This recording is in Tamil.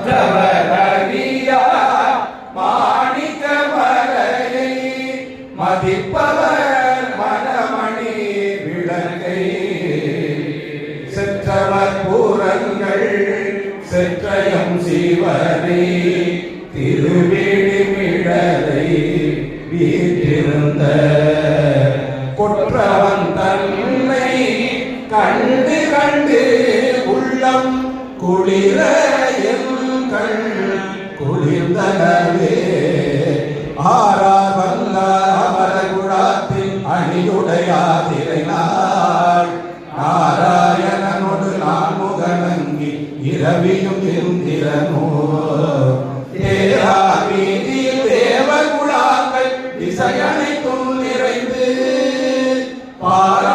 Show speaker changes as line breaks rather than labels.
மற்றவர் அறியா மாணிக்க மலையை மதிப்பவர் மனமணி விளக்கை செற்றவர் பூரங்கள் செற்றயம் சிவனை திருவிழிமிழலை வீற்றிருந்த கொற்றவன் தன்னை கண்டு கண்டு உள்ளம் குளிர எங்கள் குளிர்ந்தனவே ஆறார் வல்ல அமரகுடாத்தின் அணியுடையாதிரை நாள் நாராயணனோடு நான்முகனங்கி இரவியும் இருந்திரனோ தேரா வீதியில் தேவகுடாக்கள் திசையனைத்தும் நிறைந்து பார